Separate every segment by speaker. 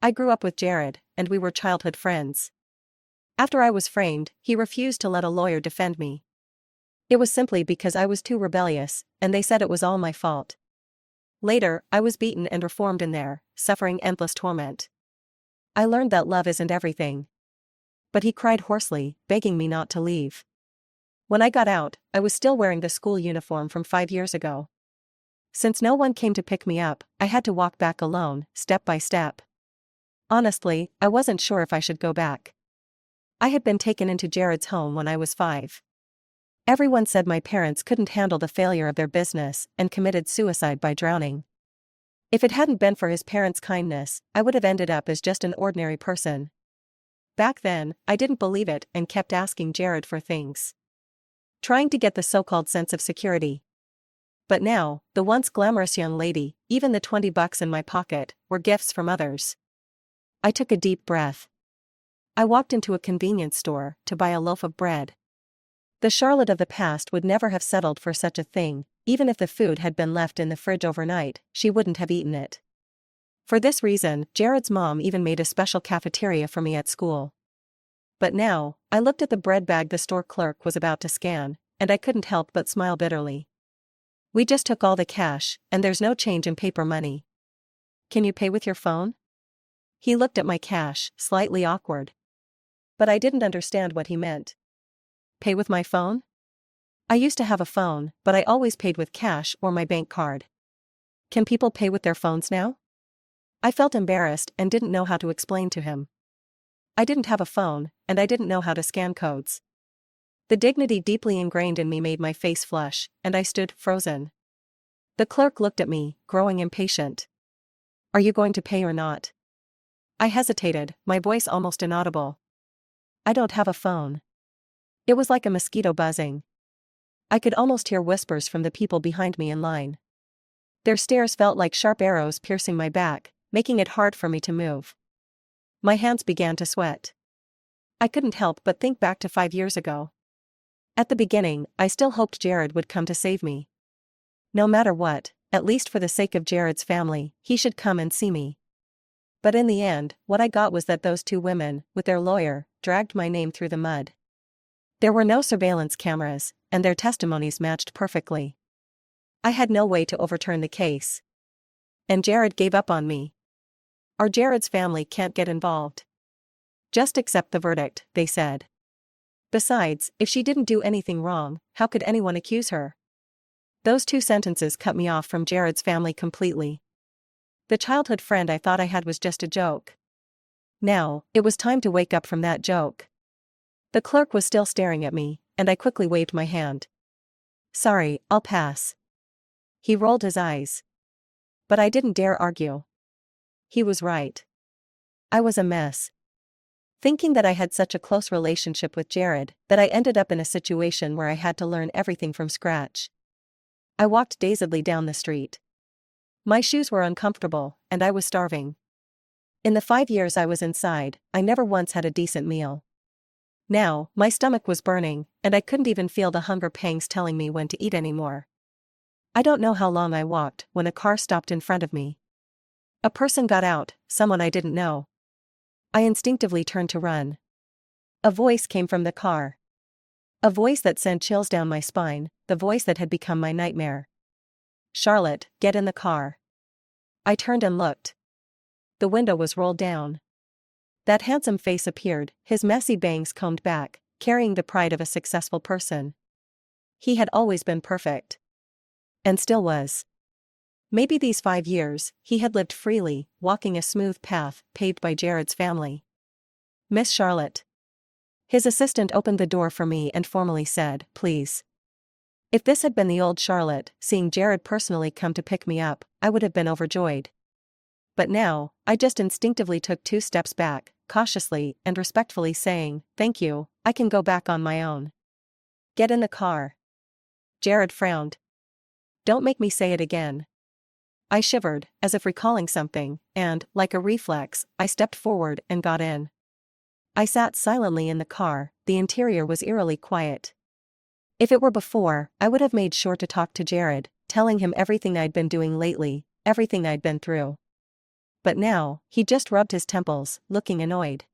Speaker 1: I grew up with Jared, and we were childhood friends. After I was framed, he refused to let a lawyer defend me. It was simply because I was too rebellious, and they said it was all my fault. Later, I was beaten and reformed in there, suffering endless torment. I learned that love isn't everything. But he cried hoarsely, begging me not to leave. When I got out, I was still wearing the school uniform from 5 years ago. Since no one came to pick me up, I had to walk back alone, step by step. Honestly, I wasn't sure if I should go back. I had been taken into Jared's home when I was 5. Everyone said my parents couldn't handle the failure of their business and committed suicide by drowning. If it hadn't been for his parents' kindness, I would have ended up as just an ordinary person. Back then, I didn't believe it and kept asking Jared for things. Trying to get the so-called sense of security. But now, the once glamorous young lady, even the $20 in my pocket, were gifts from others. I took a deep breath. I walked into a convenience store to buy a loaf of bread. The Charlotte of the past would never have settled for such a thing. Even if the food had been left in the fridge overnight, she wouldn't have eaten it. For this reason, Jared's mom even made a special cafeteria for me at school. But now, I looked at the bread bag the store clerk was about to scan, and I couldn't help but smile bitterly. We just took all the cash, and there's no change in paper money. Can you pay with your phone? He looked at my cash, slightly awkward. But I didn't understand what he meant. Pay with my phone? I used to have a phone, but I always paid with cash or my bank card. Can people pay with their phones now? I felt embarrassed and didn't know how to explain to him. I didn't have a phone, and I didn't know how to scan codes. The dignity deeply ingrained in me made my face flush, and I stood frozen. The clerk looked at me, growing impatient. Are you going to pay or not? I hesitated, my voice almost inaudible. I don't have a phone. It was like a mosquito buzzing. I could almost hear whispers from the people behind me in line. Their stares felt like sharp arrows piercing my back, making it hard for me to move. My hands began to sweat. I couldn't help but think back to 5 years ago. At the beginning, I still hoped Jared would come to save me. No matter what, at least for the sake of Jared's family, he should come and see me. But in the end, what I got was that those 2 women, with their lawyer, dragged my name through the mud. There were no surveillance cameras, and their testimonies matched perfectly. I had no way to overturn the case. And Jared gave up on me. Or Jared's family can't get involved. Just accept the verdict, they said. Besides, if she didn't do anything wrong, how could anyone accuse her? Those 2 sentences cut me off from Jared's family completely. The childhood friend I thought I had was just a joke. Now, it was time to wake up from that joke. The clerk was still staring at me, and I quickly waved my hand. Sorry, I'll pass. He rolled his eyes. But I didn't dare argue. He was right. I was a mess. Thinking that I had such a close relationship with Jared, that I ended up in a situation where I had to learn everything from scratch. I walked dazedly down the street. My shoes were uncomfortable, and I was starving. In the 5 years I was inside, I never once had a decent meal. Now, my stomach was burning, and I couldn't even feel the hunger pangs telling me when to eat anymore. I don't know how long I walked when a car stopped in front of me. A person got out, someone I didn't know. I instinctively turned to run. A voice came from the car. A voice that sent chills down my spine, the voice that had become my nightmare. Charlotte, get in the car. I turned and looked. The window was rolled down. That handsome face appeared, his messy bangs combed back, carrying the pride of a successful person. He had always been perfect. And still was. Maybe these 5 years, he had lived freely, walking a smooth path paved by Jared's family. Miss Charlotte. His assistant opened the door for me and formally said, please. If this had been the old Charlotte, seeing Jared personally come to pick me up, I would have been overjoyed. But now, I just instinctively took 2 steps back, cautiously and respectfully saying, thank you, I can go back on my own. Get in the car. Jared frowned. Don't make me say it again. I shivered, as if recalling something, and, like a reflex, I stepped forward and got in. I sat silently in the car, the interior was eerily quiet. If it were before, I would have made sure to talk to Jared, telling him everything I'd been doing lately, everything I'd been through. but now, he just rubbed his temples, looking annoyed.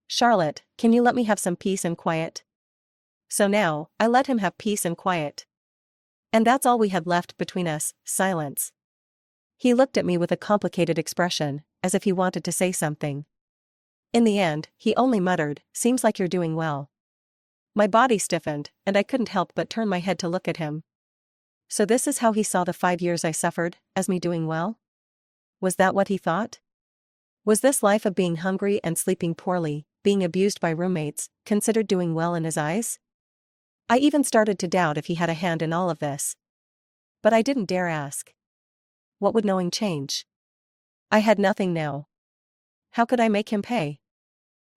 Speaker 1: "Charlotte, can you let me have some peace and quiet?" So now, I let him have peace and quiet. And that's all we had left between us, silence. He looked at me with a complicated expression, as if he wanted to say something. In the end, he only muttered, "Seems like you're doing well." My body stiffened, and I couldn't help but turn my head to look at him. So this is how he saw the 5 years I suffered, as me doing well? Was that what he thought? Was this life of being hungry and sleeping poorly, being abused by roommates, considered doing well in his eyes? I even started to doubt if he had a hand in all of this. But I didn't dare ask. What would knowing change? I had nothing now. How could I make him pay?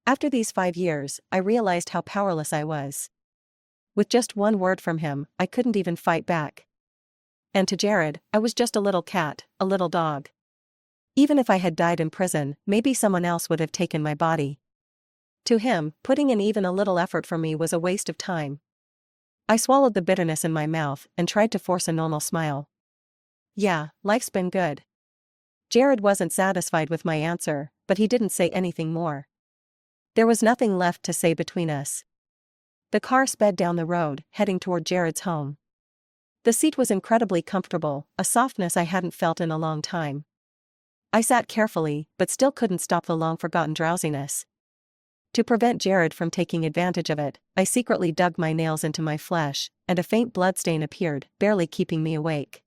Speaker 1: After these 5 years, I realized how powerless I was. With just one word from him, I couldn't even fight back. And to Jared, I was just a little cat, a little dog. Even if I had died in prison, maybe someone else would have taken my body. To him, putting in even a little effort for me was a waste of time. I swallowed the bitterness in my mouth and tried to force a normal smile. "Yeah, life's been good." Jared wasn't satisfied with my answer, but he didn't say anything more. There was nothing left to say between us. The car sped down the road, heading toward Jared's home. The seat was incredibly comfortable, a softness I hadn't felt in a long time. I sat carefully, but still couldn't stop the long-forgotten drowsiness. To prevent Jared from taking advantage of it, I secretly dug my nails into my flesh, and a faint bloodstain appeared, barely keeping me awake.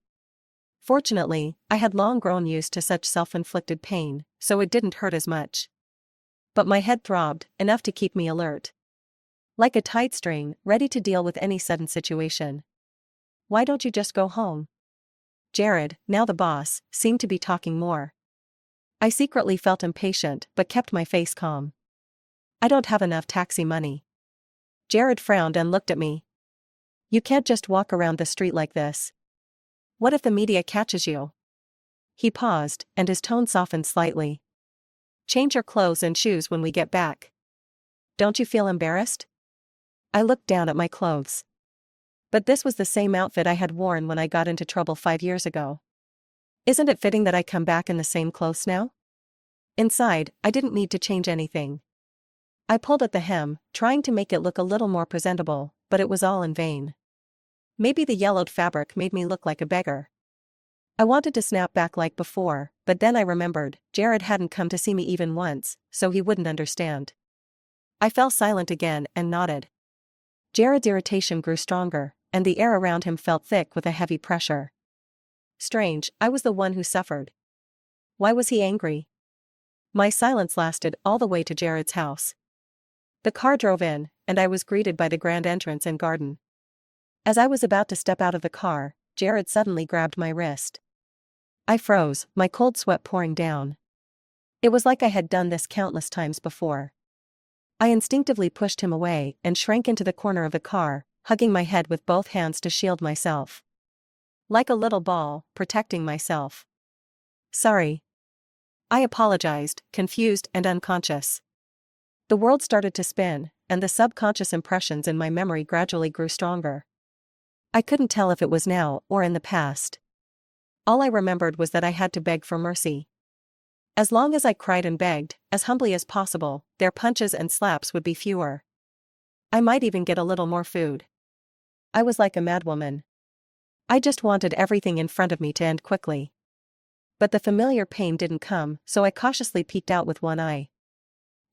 Speaker 1: Fortunately, I had long grown used to such self-inflicted pain, so it didn't hurt as much. But my head throbbed, enough to keep me alert. Like a tight string, ready to deal with any sudden situation. "Why don't you just go home?" Jared, now the boss, seemed to be talking more. I secretly felt impatient but kept my face calm. "I don't have enough taxi money." Jared frowned and looked at me. "You can't just walk around the street like this. What if the media catches you?" He paused, and his tone softened slightly. "Change your clothes and shoes when we get back. Don't you feel embarrassed?" I looked down at my clothes. But this was the same outfit I had worn when I got into trouble 5 years ago. Isn't it fitting that I come back in the same clothes now? Inside, I didn't need to change anything. I pulled at the hem, trying to make it look a little more presentable, but it was all in vain. Maybe the yellowed fabric made me look like a beggar. I wanted to snap back like before, but then I remembered, Jared hadn't come to see me even once, so he wouldn't understand. I fell silent again and nodded. Jared's irritation grew stronger, and the air around him felt thick with a heavy pressure. Strange, I was the one who suffered. Why was he angry? My silence lasted all the way to Jared's house. The car drove in, and I was greeted by the grand entrance and garden. As I was about to step out of the car, Jared suddenly grabbed my wrist. I froze, my cold sweat pouring down. It was like I had done this countless times before. I instinctively pushed him away and shrank into the corner of the car, hugging my head with both hands to shield myself. Like a little ball, protecting myself. "Sorry." I apologized, confused and unconscious. The world started to spin, and the subconscious impressions in my memory gradually grew stronger. I couldn't tell if it was now or in the past. All I remembered was that I had to beg for mercy. As long as I cried and begged, as humbly as possible, their punches and slaps would be fewer. I might even get a little more food. I was like a madwoman. I just wanted everything in front of me to end quickly. But the familiar pain didn't come, so I cautiously peeked out with one eye.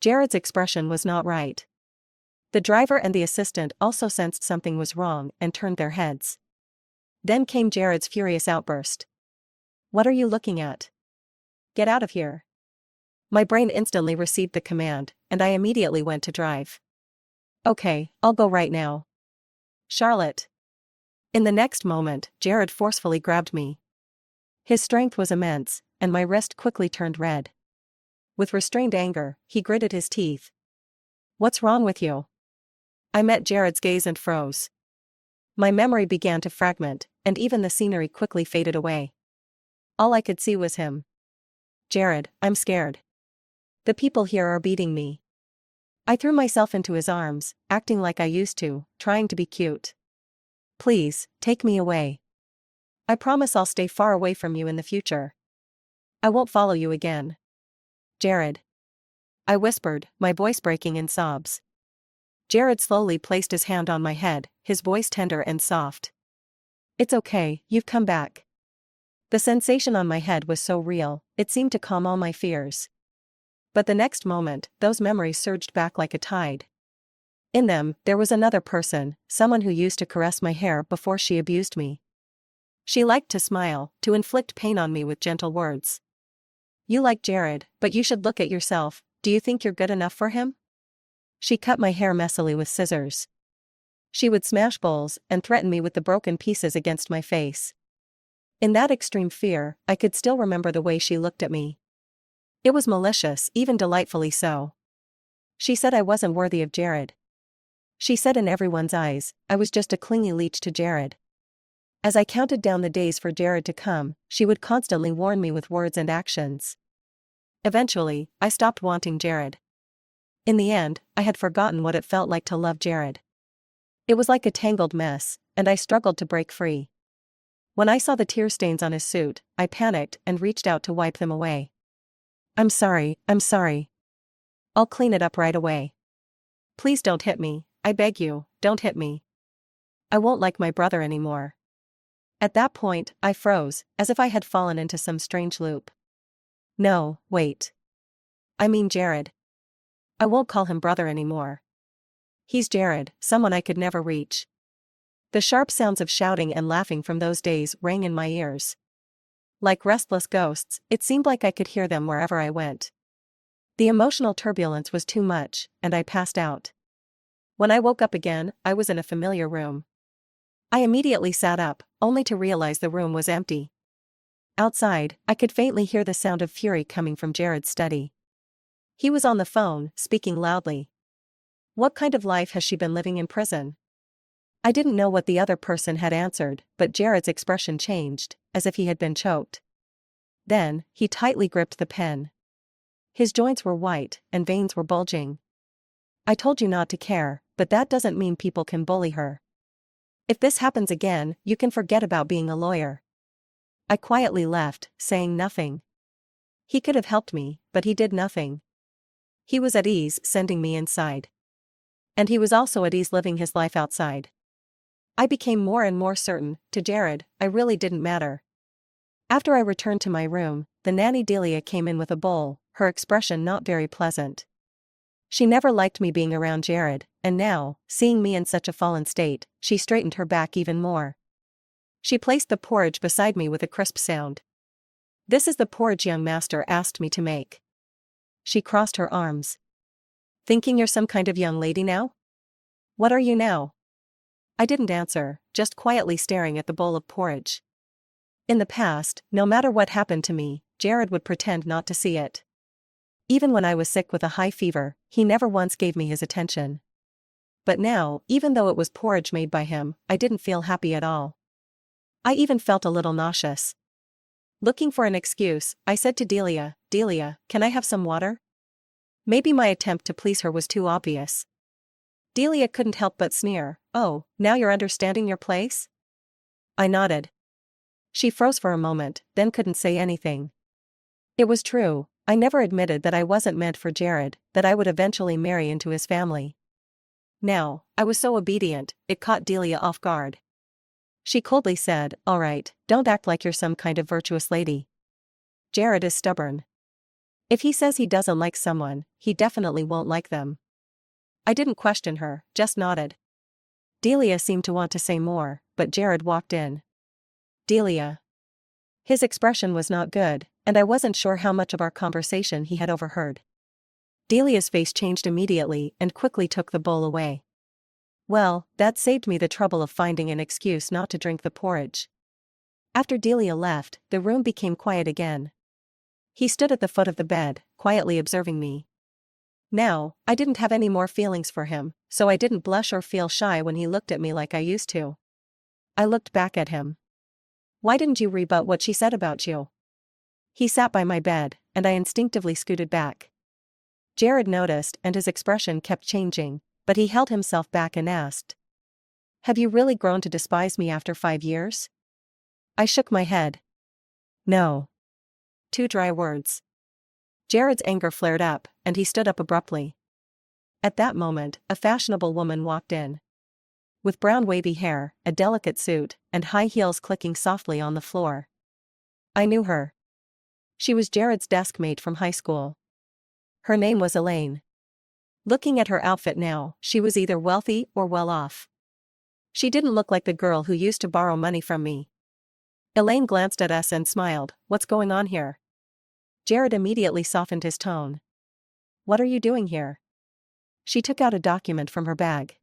Speaker 1: Jared's expression was not right. The driver and the assistant also sensed something was wrong and turned their heads. Then came Jared's furious outburst. "What are you looking at? Get out of here." My brain instantly received the command, and I immediately went to drive. "Okay, I'll go right now." "Charlotte." In the next moment, Jared forcefully grabbed me. His strength was immense, and my wrist quickly turned red. With restrained anger, he gritted his teeth. "What's wrong with you?" I met Jared's gaze and froze. My memory began to fragment, and even the scenery quickly faded away. All I could see was him. "Jared, I'm scared. The people here are beating me." I threw myself into his arms, acting like I used to, trying to be cute. "Please, take me away. I promise I'll stay far away from you in the future." I won't follow you again. Jared. I whispered, my voice breaking in sobs. Jared slowly placed his hand on my head, his voice tender and soft. It's okay, you've come back. The sensation on my head was so real, it seemed to calm all my fears. But the next moment, those memories surged back like a tide. In them, there was another person, someone who used to caress my hair before she abused me. She liked to smile, to inflict pain on me with gentle words. You like Jared, but you should look at yourself, do you think you're good enough for him? She cut my hair messily with scissors. She would smash bowls and threaten me with the broken pieces against my face. In that extreme fear, I could still remember the way she looked at me. It was malicious, even delightfully so. She said I wasn't worthy of Jared. She said in everyone's eyes, I was just a clingy leech to Jared. As I counted down the days for Jared to come, she would constantly warn me with words and actions. Eventually, I stopped wanting Jared. In the end, I had forgotten what it felt like to love Jared. It was like a tangled mess, and I struggled to break free. When I saw the tear stains on his suit, I panicked and reached out to wipe them away. I'm sorry. I'll clean it up right away. Please don't hit me, I beg you, don't hit me. I won't like my brother anymore. At that point, I froze, as if I had fallen into some strange loop. No, wait. I mean Jared. I won't call him brother anymore. He's Jared, someone I could never reach. The sharp sounds of shouting and laughing from those days rang in my ears. Like restless ghosts, it seemed like I could hear them wherever I went. The emotional turbulence was too much, and I passed out. When I woke up again, I was in a familiar room. I immediately sat up, only to realize the room was empty. Outside, I could faintly hear the sound of fury coming from Jared's study. He was on the phone, speaking loudly. What kind of life has she been living in prison? I didn't know what the other person had answered, but Jared's expression changed, as if he had been choked. Then, he tightly gripped the pen. His joints were white, and veins were bulging. I told you not to care, but that doesn't mean people can bully her. If this happens again, you can forget about being a lawyer. I quietly left, saying nothing. He could have helped me, but he did nothing. He was at ease sending me inside. And he was also at ease living his life outside. I became more and more certain, to Jared, I really didn't matter. After I returned to my room, the nanny Delia came in with a bowl, her expression not very pleasant. She never liked me being around Jared, and now, seeing me in such a fallen state, she straightened her back even more. She placed the porridge beside me with a crisp sound. This is the porridge young master asked me to make. She crossed her arms. Thinking you're some kind of young lady now? What are you now? I didn't answer, just quietly staring at the bowl of porridge. In the past, no matter what happened to me, Jared would pretend not to see it. Even when I was sick with a high fever, he never once gave me his attention. But now, even though it was porridge made by him, I didn't feel happy at all. I even felt a little nauseous. Looking for an excuse, I said to Delia, Delia, can I have some water? Maybe my attempt to please her was too obvious. Delia couldn't help but sneer, oh, now you're understanding your place? I nodded. She froze for a moment, then couldn't say anything. It was true, I never admitted that I wasn't meant for Jared, that I would eventually marry into his family. Now, I was so obedient, it caught Delia off guard. She coldly said, all right, don't act like you're some kind of virtuous lady. Jared is stubborn. If he says he doesn't like someone, he definitely won't like them. I didn't question her, just nodded. Delia seemed to want to say more, but Jared walked in. Delia. His expression was not good, and I wasn't sure how much of our conversation he had overheard. Delia's face changed immediately and quickly took the bowl away. Well, that saved me the trouble of finding an excuse not to drink the porridge. After Delia left, the room became quiet again. He stood at the foot of the bed, quietly observing me. Now, I didn't have any more feelings for him, so I didn't blush or feel shy when he looked at me like I used to. I looked back at him. Why didn't you rebut what she said about you? He sat by my bed, and I instinctively scooted back. Jared noticed and his expression kept changing, but he held himself back and asked, have you really grown to despise me after 5 years? I shook my head. No. two dry words. Jared's anger flared up, and he stood up abruptly. At that moment, a fashionable woman walked in. With brown wavy hair, a delicate suit, and high heels clicking softly on the floor. I knew her. She was Jared's desk mate from high school. Her name was Elaine. Looking at her outfit now, she was either wealthy or well off. She didn't look like the girl who used to borrow money from me. Elaine glanced at us and smiled. "What's going on here?" Jared immediately softened his tone. "What are you doing here?" She took out a document from her bag.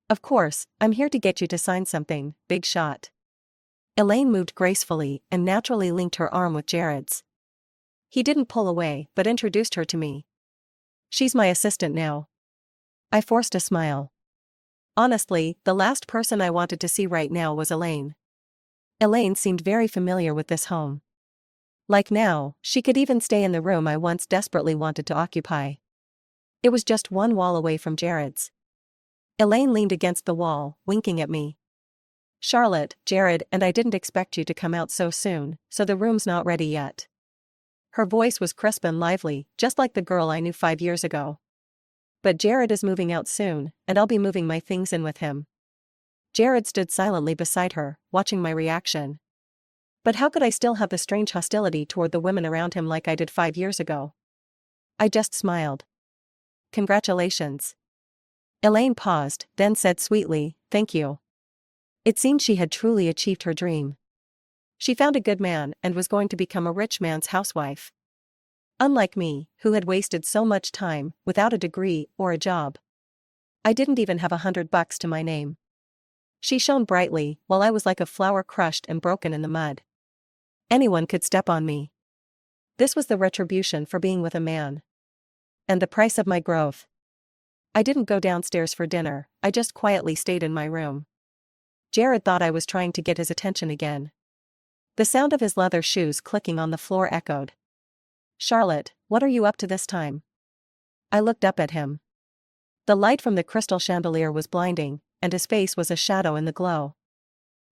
Speaker 1: "Of course, I'm here to get you to sign something, big shot." Elaine moved gracefully and naturally linked her arm with Jared's. He didn't pull away but introduced her to me. "She's my assistant now." I forced a smile. Honestly, the last person I wanted to see right now was Elaine. Elaine seemed very familiar with this home. Like now, she could even stay in the room I once desperately wanted to occupy. It was just one wall away from Jared's. Elaine leaned against the wall, winking at me. "Charlotte, Jared and I didn't expect you to come out so soon, so the room's not ready yet." Her voice was crisp and lively, just like the girl I knew 5 years ago. "But Jared is moving out soon, and I'll be moving my things in with him." Jared stood silently beside her, watching my reaction. But how could I still have the strange hostility toward the women around him like I did 5 years ago? I just smiled. "Congratulations." Elaine paused, then said sweetly, "Thank you." It seemed she had truly achieved her dream. She found a good man and was going to become a rich man's housewife. Unlike me, who had wasted so much time without a degree or a job. I didn't even have $100 to my name. She shone brightly, while I was like a flower crushed and broken in the mud. Anyone could step on me. This was the retribution for being with a man. And the price of my growth. I didn't go downstairs for dinner, I just quietly stayed in my room. Jared thought I was trying to get his attention again. The sound of his leather shoes clicking on the floor echoed. "Charlotte, what are you up to this time?" I looked up at him. The light from the crystal chandelier was blinding, and his face was a shadow in the glow.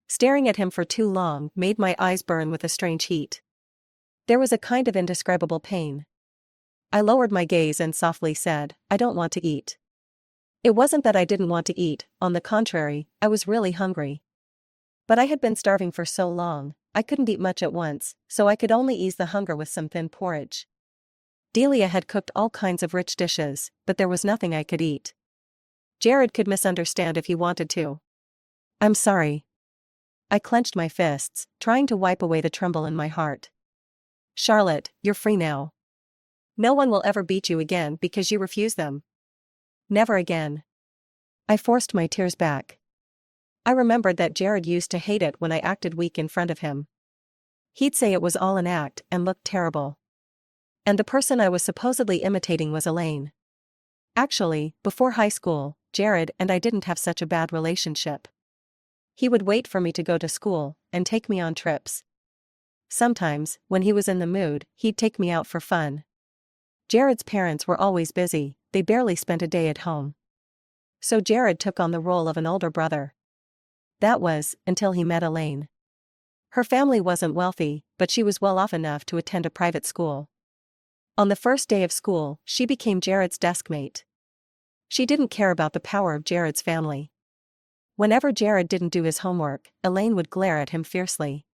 Speaker 1: Staring at him for too long made my eyes burn with a strange heat. There was a kind of indescribable pain. I lowered my gaze and softly said, "I don't want to eat." It wasn't that I didn't want to eat, on the contrary, I was really hungry. But I had been starving for so long, I couldn't eat much at once, so I could only ease the hunger with some thin porridge. Delia had cooked all kinds of rich dishes, but there was nothing I could eat. Jared could misunderstand if he wanted to. "I'm sorry." I clenched my fists, trying to wipe away the tremble in my heart. "Charlotte, you're free now. No one will ever beat you again because you refuse them. Never again." I forced my tears back. I remembered that Jared used to hate it when I acted weak in front of him. He'd say it was all an act and looked terrible. And the person I was supposedly imitating was Elaine. Actually, before high school, Jared and I didn't have such a bad relationship. He would wait for me to go to school and take me on trips. Sometimes, when he was in the mood, he'd take me out for fun. Jared's parents were always busy, they barely spent a day at home. So Jared took on the role of an older brother. That was, until he met Elaine. Her family wasn't wealthy, but she was well off enough to attend a private school. On the first day of school, she became Jared's deskmate. She didn't care about the power of Jared's family. Whenever Jared didn't do his homework, Elaine would glare at him fiercely.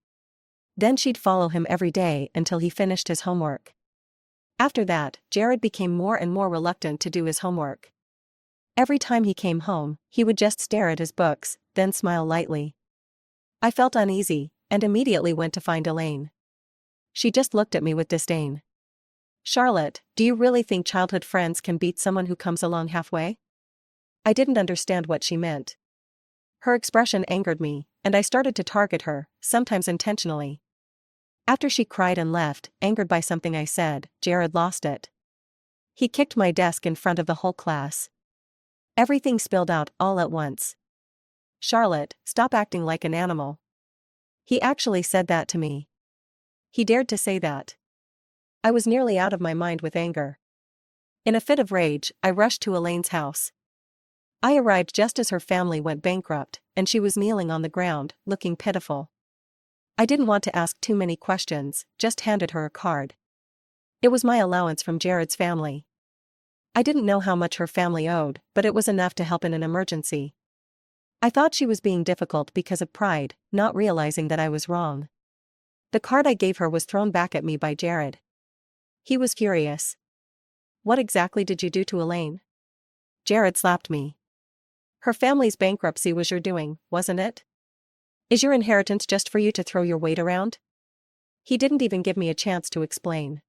Speaker 1: Then she'd follow him every day until he finished his homework. After that, Jared became more and more reluctant to do his homework. Every time he came home, he would just stare at his books, then smile lightly. I felt uneasy, and immediately went to find Elaine. She just looked at me with disdain. "Charlotte, do you really think childhood friends can beat someone who comes along halfway?" I didn't understand what she meant. Her expression angered me, and I started to target her, sometimes intentionally. After she cried and left, angered by something I said, Jared lost it. He kicked my desk in front of the whole class. Everything spilled out all at once. "Charlotte, stop acting like an animal." He actually said that to me. He dared to say that. I was nearly out of my mind with anger. In a fit of rage, I rushed to Elaine's house. I arrived just as her family went bankrupt, and she was kneeling on the ground, looking pitiful. I didn't want to ask too many questions, just handed her a card. It was my allowance from Jared's family. I didn't know how much her family owed, but it was enough to help in an emergency. I thought she was being difficult because of pride, not realizing that I was wrong. The card I gave her was thrown back at me by Jared. He was furious. "What exactly did you do to Elaine?" Jared slapped me. "Her family's bankruptcy was your doing, wasn't it? Is your inheritance just for you to throw your weight around?" He didn't even give me a chance to explain.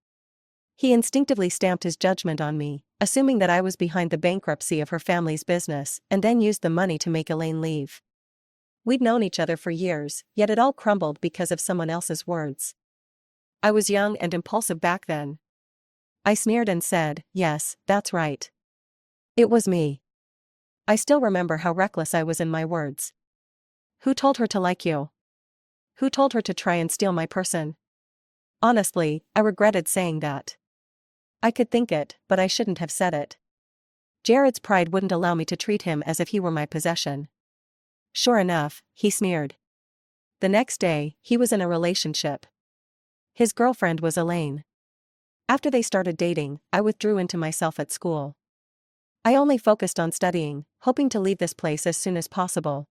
Speaker 1: He instinctively stamped his judgment on me, assuming that I was behind the bankruptcy of her family's business, and then used the money to make Elaine leave. We'd known each other for years, yet it all crumbled because of someone else's words. I was young and impulsive back then. I sneered and said, "Yes, that's right. It was me." I still remember how reckless I was in my words. "Who told her to like you? Who told her to try and steal my person?" Honestly, I regretted saying that. I could think it, but I shouldn't have said it. Jared's pride wouldn't allow me to treat him as if he were my possession. Sure enough, he sneered. The next day, he was in a relationship. His girlfriend was Elaine. After they started dating, I withdrew into myself at school. I only focused on studying, hoping to leave this place as soon as possible.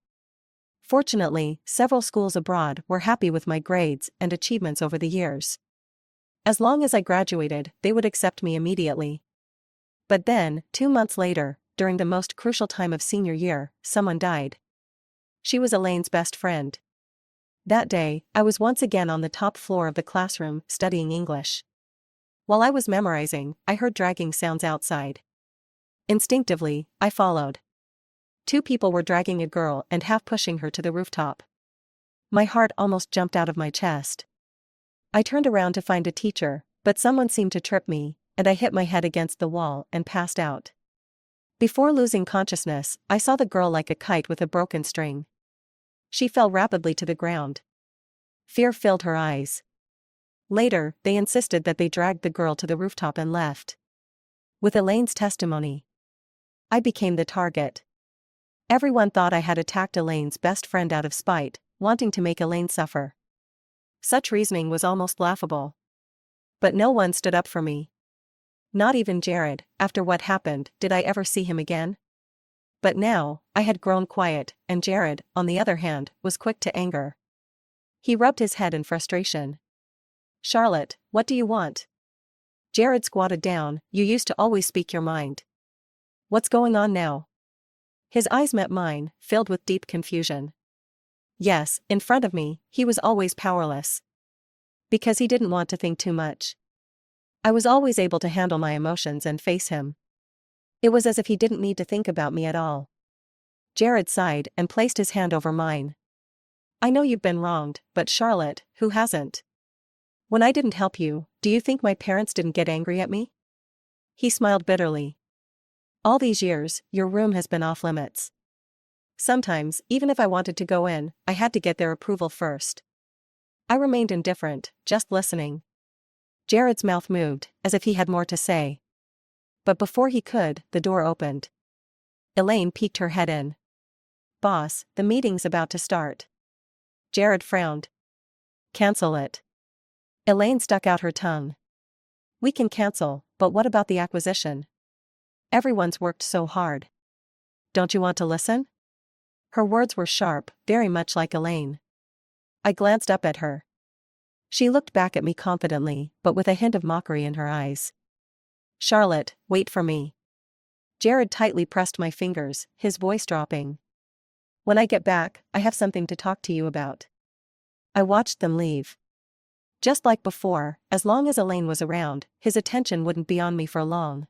Speaker 1: Fortunately, several schools abroad were happy with my grades and achievements over the years. As long as I graduated, they would accept me immediately. But then, 2 months later, during the most crucial time of senior year, someone died. She was Elaine's best friend. That day, I was once again on the top floor of the classroom, studying English. While I was memorizing, I heard dragging sounds outside. Instinctively, I followed. 2 people were dragging a girl and half pushing her to the rooftop. My heart almost jumped out of my chest. I turned around to find a teacher, but someone seemed to trip me, and I hit my head against the wall and passed out. Before losing consciousness, I saw the girl like a kite with a broken string. She fell rapidly to the ground. Fear filled her eyes. Later, they insisted that they dragged the girl to the rooftop and left. With Elaine's testimony, I became the target. Everyone thought I had attacked Elaine's best friend out of spite, wanting to make Elaine suffer. Such reasoning was almost laughable. But no one stood up for me. Not even Jared. After what happened, did I ever see him again? But now, I had grown quiet, and Jared, on the other hand, was quick to anger. He rubbed his head in frustration. "Charlotte, what do you want?" Jared squatted down. "You used to always speak your mind. What's going on now?" His eyes met mine, filled with deep confusion. Yes, in front of me, he was always powerless. Because he didn't want to think too much. I was always able to handle my emotions and face him. It was as if he didn't need to think about me at all. Jared sighed and placed his hand over mine. "I know you've been wronged, but Charlotte, who hasn't? When I didn't help you, do you think my parents didn't get angry at me?" He smiled bitterly. "All these years, your room has been off limits. Sometimes, even if I wanted to go in, I had to get their approval first." I remained indifferent, just listening. Jared's mouth moved, as if he had more to say. But before he could, the door opened. Elaine peeked her head in. "Boss, the meeting's about to start." Jared frowned. "Cancel it." Elaine stuck out her tongue. "We can cancel, but what about the acquisition? Everyone's worked so hard. Don't you want to listen?" Her words were sharp, very much like Elaine. I glanced up at her. She looked back at me confidently, but with a hint of mockery in her eyes. "Charlotte, wait for me." Jared tightly pressed my fingers, his voice dropping. "When I get back, I have something to talk to you about." I watched them leave. Just like before, as long as Elaine was around, his attention wouldn't be on me for long.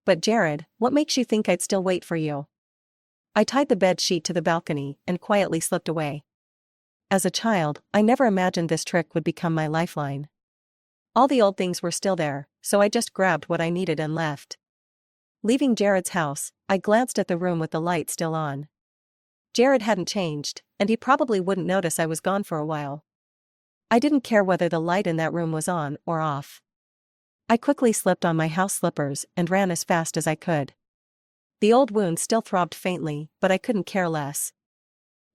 Speaker 1: "But Jared, what makes you think I'd still wait for you?" I tied the bed sheet to the balcony and quietly slipped away. As a child, I never imagined this trick would become my lifeline. All the old things were still there, so I just grabbed what I needed and left. Leaving Jared's house, I glanced at the room with the light still on. Jared hadn't changed, and he probably wouldn't notice I was gone for a while. I didn't care whether the light in that room was on or off. I quickly slipped on my house slippers and ran as fast as I could. The old wound still throbbed faintly, but I couldn't care less.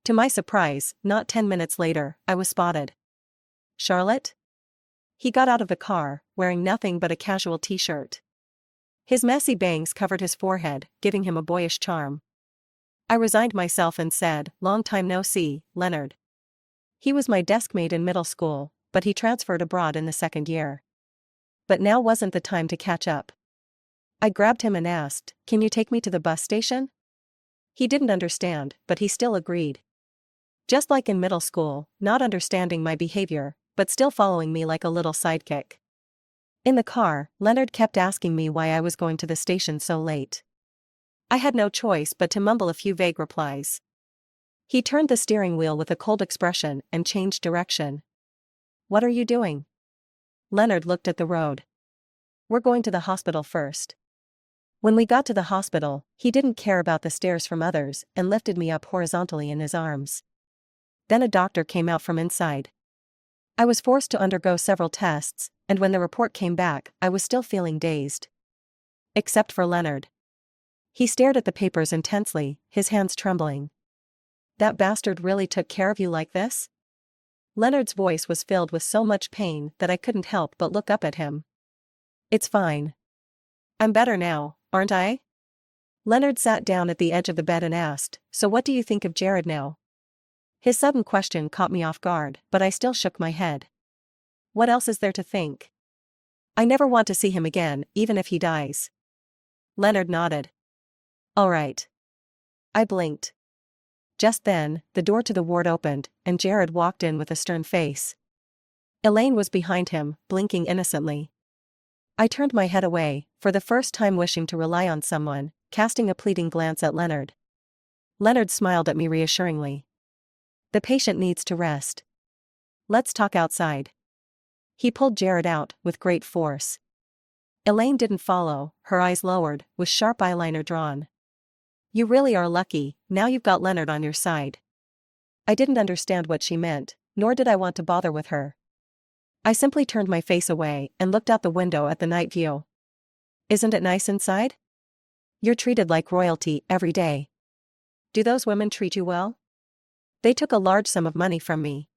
Speaker 1: To my surprise, not 10 minutes later, I was spotted. Charlotte? He got out of the car, wearing nothing but a casual t-shirt. His messy bangs covered his forehead, giving him a boyish charm. I resigned myself and said, "Long time no see, Leonard." He was my deskmate in middle school, but he transferred abroad in the second year. But now wasn't the time to catch up. I grabbed him and asked, "Can you take me to the bus station?" He didn't understand, but he still agreed. Just like in middle school, not understanding my behavior, but still following me like a little sidekick. In the car, Leonard kept asking me why I was going to the station so late. I had no choice but to mumble a few vague replies. He turned the steering wheel with a cold expression and changed direction. "What are you doing?" Leonard looked at the road. "We're going to the hospital first." When we got to the hospital, he didn't care about the stares from others and lifted me up horizontally in his arms. Then a doctor came out from inside. I was forced to undergo several tests, and when the report came back, I was still feeling dazed. Except for Leonard. He stared at the papers intensely, his hands trembling. "That bastard really took care of you like this?" Leonard's voice was filled with so much pain that I couldn't help but look up at him. "It's fine. I'm better now, aren't I?" Leonard sat down at the edge of the bed and asked, "So what do you think of Jared now?" His sudden question caught me off guard, but I still shook my head. What else is there to think? I never want to see him again, even if he dies. Leonard nodded. "All right." I blinked. Just then, the door to the ward opened, and Jared walked in with a stern face. Elaine was behind him, blinking innocently. I turned my head away, for the first time wishing to rely on someone, casting a pleading glance at Leonard. Leonard smiled at me reassuringly. "The patient needs to rest. Let's talk outside." He pulled Jared out, with great force. Elaine didn't follow, her eyes lowered, with sharp eyeliner drawn. "You really are lucky, now you've got Leonard on your side." I didn't understand what she meant, nor did I want to bother with her. I simply turned my face away and looked out the window at the night view. "Isn't it nice inside? You're treated like royalty every day. Do those women treat you well?" "They took a large sum of money from me."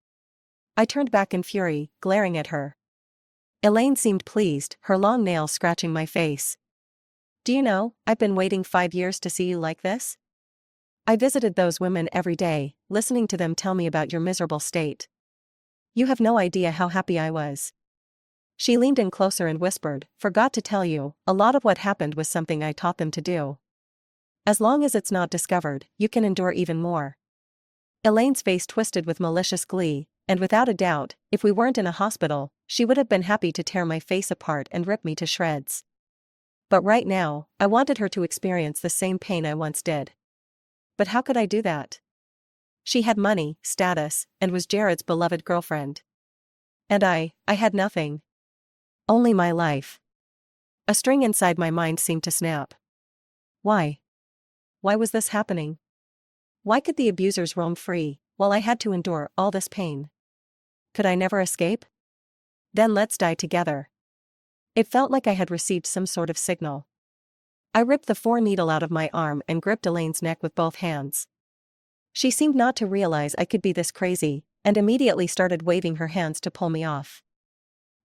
Speaker 1: I turned back in fury, glaring at her. Elaine seemed pleased, her long nails scratching my face. "Do you know, I've been waiting 5 years to see you like this? I visited those women every day, listening to them tell me about your miserable state. You have no idea how happy I was." She leaned in closer and whispered, "Forgot to tell you, a lot of what happened was something I taught them to do. As long as it's not discovered, you can endure even more." Elaine's face twisted with malicious glee, and without a doubt, if we weren't in a hospital, she would have been happy to tear my face apart and rip me to shreds. But right now, I wanted her to experience the same pain I once did. But how could I do that? She had money, status, and was Jared's beloved girlfriend. And I had nothing. Only my life. A string inside my mind seemed to snap. Why? Why was this happening? Why could the abusers roam free, while I had to endure all this pain? Could I never escape? Then let's die together. It felt like I had received some sort of signal. I ripped the 4 needle out of my arm and gripped Elaine's neck with both hands. She seemed not to realize I could be this crazy, and immediately started waving her hands to pull me off.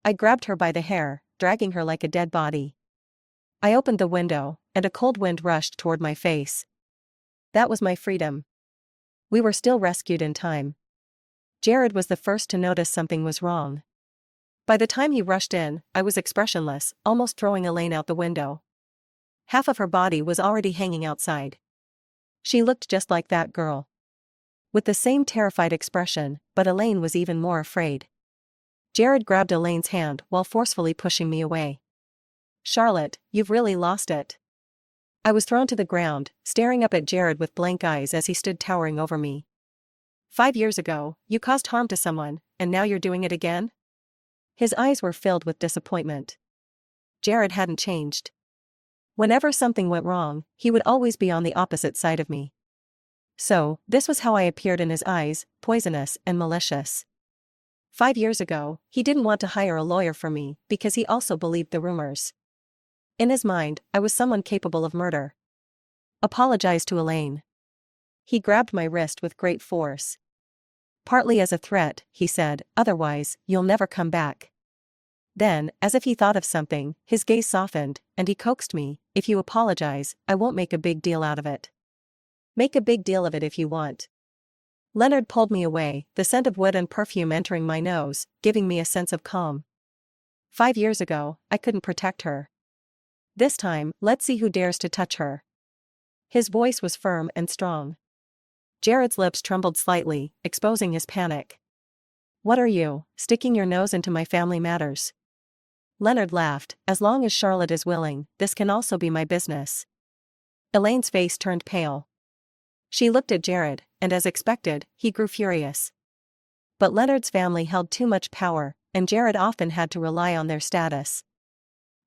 Speaker 1: I grabbed her by the hair, dragging her like a dead body. I opened the window, and a cold wind rushed toward my face. That was my freedom. We were still rescued in time. Jared was the first to notice something was wrong. By the time he rushed in, I was expressionless, almost throwing Elaine out the window. Half of her body was already hanging outside. She looked just like that girl. With the same terrified expression, but Elaine was even more afraid. Jared grabbed Elaine's hand while forcefully pushing me away. "Charlotte, you've really lost it." I was thrown to the ground, staring up at Jared with blank eyes as he stood towering over me. 5 years ago, you caused harm to someone, and now you're doing it again? His eyes were filled with disappointment. Jared hadn't changed. Whenever something went wrong, he would always be on the opposite side of me. So, this was how I appeared in his eyes, poisonous and malicious. 5 years ago, he didn't want to hire a lawyer for me because he also believed the rumors. In his mind, I was someone capable of murder. "Apologize to Elaine." He grabbed my wrist with great force. Partly as a threat, he said, otherwise, you'll never come back. Then, as if he thought of something, his gaze softened, and he coaxed me, if you apologize, I won't make a big deal out of it. Make a big deal of it if you want. Leonard pulled me away, the scent of wood and perfume entering my nose, giving me a sense of calm. 5 years ago, I couldn't protect her. This time, let's see who dares to touch her. His voice was firm and strong. Jared's lips trembled slightly, exposing his panic. What are you, sticking your nose into my family matters? Leonard laughed, as long as Charlotte is willing, this can also be my business. Elaine's face turned pale. She looked at Jared, and as expected, he grew furious. But Leonard's family held too much power, and Jared often had to rely on their status.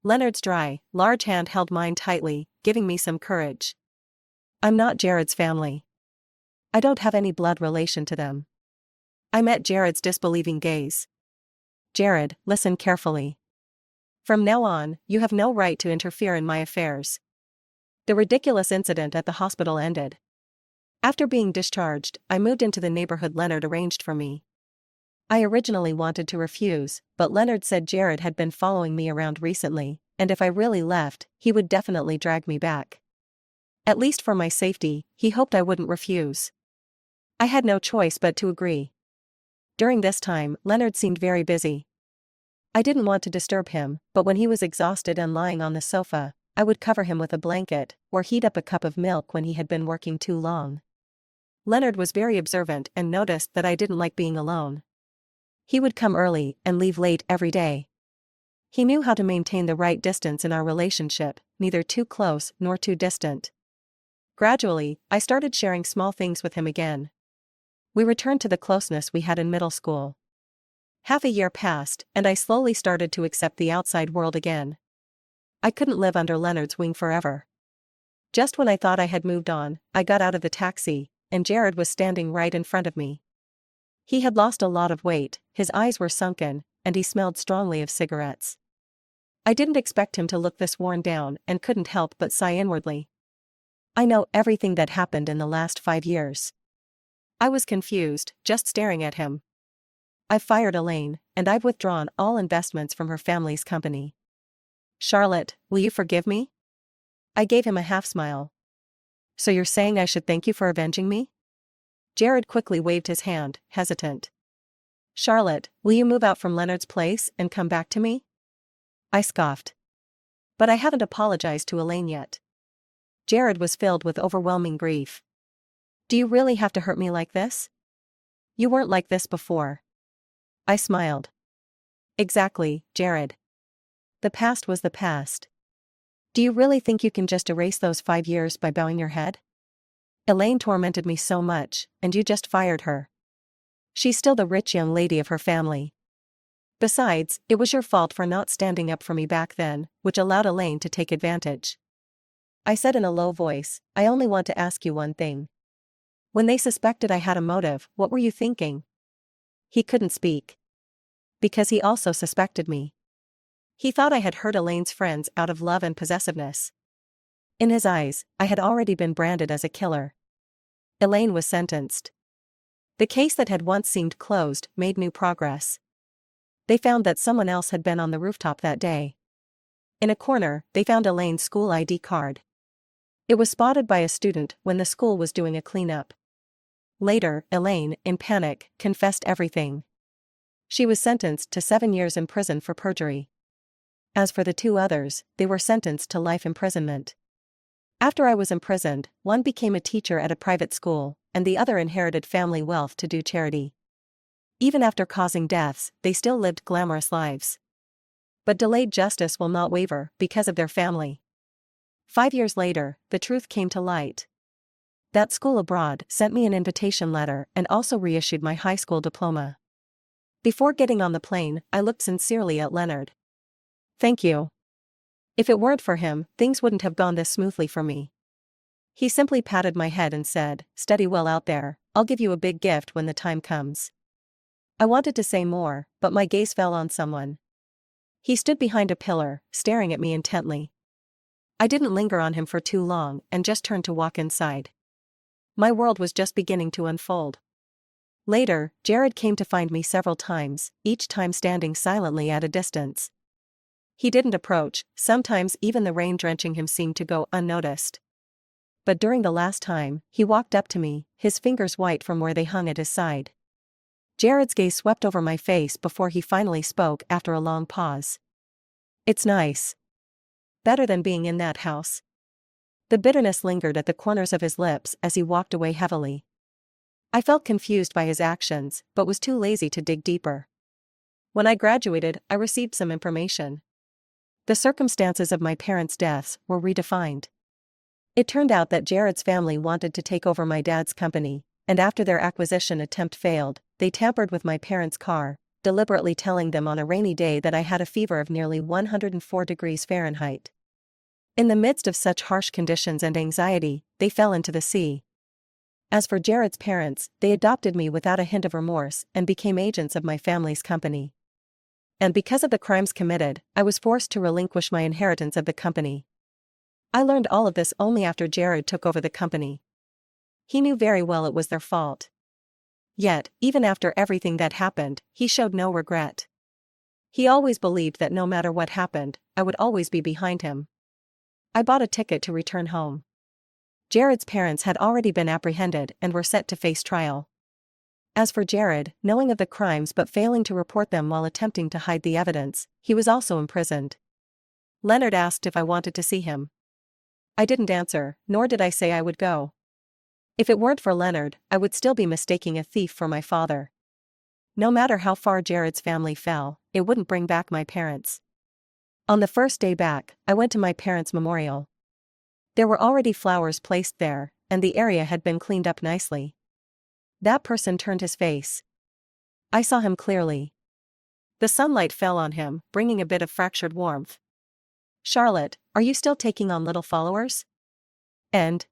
Speaker 1: Leonard's dry, large hand held mine tightly, giving me some courage. I'm not Jared's family. I don't have any blood relation to them. I met Jared's disbelieving gaze. Jared, listen carefully. From now on, you have no right to interfere in my affairs. The ridiculous incident at the hospital ended. After being discharged, I moved into the neighborhood Leonard arranged for me. I originally wanted to refuse, but Leonard said Jared had been following me around recently, and if I really left, he would definitely drag me back. At least for my safety, he hoped I wouldn't refuse. I had no choice but to agree. During this time, Leonard seemed very busy. I didn't want to disturb him, but when he was exhausted and lying on the sofa, I would cover him with a blanket, or heat up a cup of milk when he had been working too long. Leonard was very observant and noticed that I didn't like being alone. He would come early and leave late every day. He knew how to maintain the right distance in our relationship, neither too close nor too distant. Gradually, I started sharing small things with him again. We returned to the closeness we had in middle school. Half a year passed, and I slowly started to accept the outside world again. I couldn't live under Leonard's wing forever. Just when I thought I had moved on, I got out of the taxi, and Jared was standing right in front of me. He had lost a lot of weight, his eyes were sunken, and he smelled strongly of cigarettes. I didn't expect him to look this worn down and couldn't help but sigh inwardly. I know everything that happened in the last 5 years. I was confused, just staring at him. I've fired Elaine, and I've withdrawn all investments from her family's company. Charlotte, will you forgive me? I gave him a half-smile. So you're saying I should thank you for avenging me? Jared quickly waved his hand, hesitant. Charlotte, will you move out from Leonard's place and come back to me? I scoffed. But I haven't apologized to Elaine yet. Jared was filled with overwhelming grief. Do you really have to hurt me like this? You weren't like this before. I smiled. Exactly, Jared. The past was the past. Do you really think you can just erase those 5 years by bowing your head? Elaine tormented me so much, and you just fired her. She's still the rich young lady of her family. Besides, it was your fault for not standing up for me back then, which allowed Elaine to take advantage. I said in a low voice, I only want to ask you one thing. When they suspected I had a motive, what were you thinking? He couldn't speak. Because he also suspected me. He thought I had hurt Elaine's friends out of love and possessiveness. In his eyes, I had already been branded as a killer. Elaine was sentenced. The case that had once seemed closed made new progress. They found that someone else had been on the rooftop that day. In a corner, they found Elaine's school ID card. It was spotted by a student when the school was doing a cleanup. Later, Elaine, in panic, confessed everything. She was sentenced to 7 years in prison for perjury. As for the 2 others, they were sentenced to life imprisonment. After I was imprisoned, one became a teacher at a private school, and the other inherited family wealth to do charity. Even after causing deaths, they still lived glamorous lives. But delayed justice will not waver because of their family. 5 years later, the truth came to light. That school abroad sent me an invitation letter and also reissued my high school diploma. Before getting on the plane, I looked sincerely at Leonard. Thank you. If it weren't for him, things wouldn't have gone this smoothly for me. He simply patted my head and said, study well out there, I'll give you a big gift when the time comes. I wanted to say more, but my gaze fell on someone. He stood behind a pillar, staring at me intently. I didn't linger on him for too long and just turned to walk inside. My world was just beginning to unfold. Later, Jared came to find me several times, each time standing silently at a distance. He didn't approach, sometimes even the rain drenching him seemed to go unnoticed. But during the last time, he walked up to me, his fingers white from where they hung at his side. Jared's gaze swept over my face before he finally spoke after a long pause. "It's nice. Better than being in that house." The bitterness lingered at the corners of his lips as he walked away heavily. I felt confused by his actions, but was too lazy to dig deeper. When I graduated, I received some information. The circumstances of my parents' deaths were redefined. It turned out that Jared's family wanted to take over my dad's company, and after their acquisition attempt failed, they tampered with my parents' car, deliberately telling them on a rainy day that I had a fever of nearly 104 degrees Fahrenheit. In the midst of such harsh conditions and anxiety, they fell into the sea. As for Jared's parents, they adopted me without a hint of remorse and became agents of my family's company. And because of the crimes committed, I was forced to relinquish my inheritance of the company. I learned all of this only after Jared took over the company. He knew very well it was their fault. Yet, even after everything that happened, he showed no regret. He always believed that no matter what happened, I would always be behind him. I bought a ticket to return home. Jared's parents had already been apprehended and were set to face trial. As for Jared, knowing of the crimes but failing to report them while attempting to hide the evidence, he was also imprisoned. Leonard asked if I wanted to see him. I didn't answer, nor did I say I would go. If it weren't for Leonard, I would still be mistaking a thief for my father. No matter how far Jared's family fell, it wouldn't bring back my parents. On the first day back, I went to my parents' memorial. There were already flowers placed there, and the area had been cleaned up nicely. That person turned his face. I saw him clearly. The sunlight fell on him, bringing a bit of fractured warmth. "Charlotte, are you still taking on little followers?" And,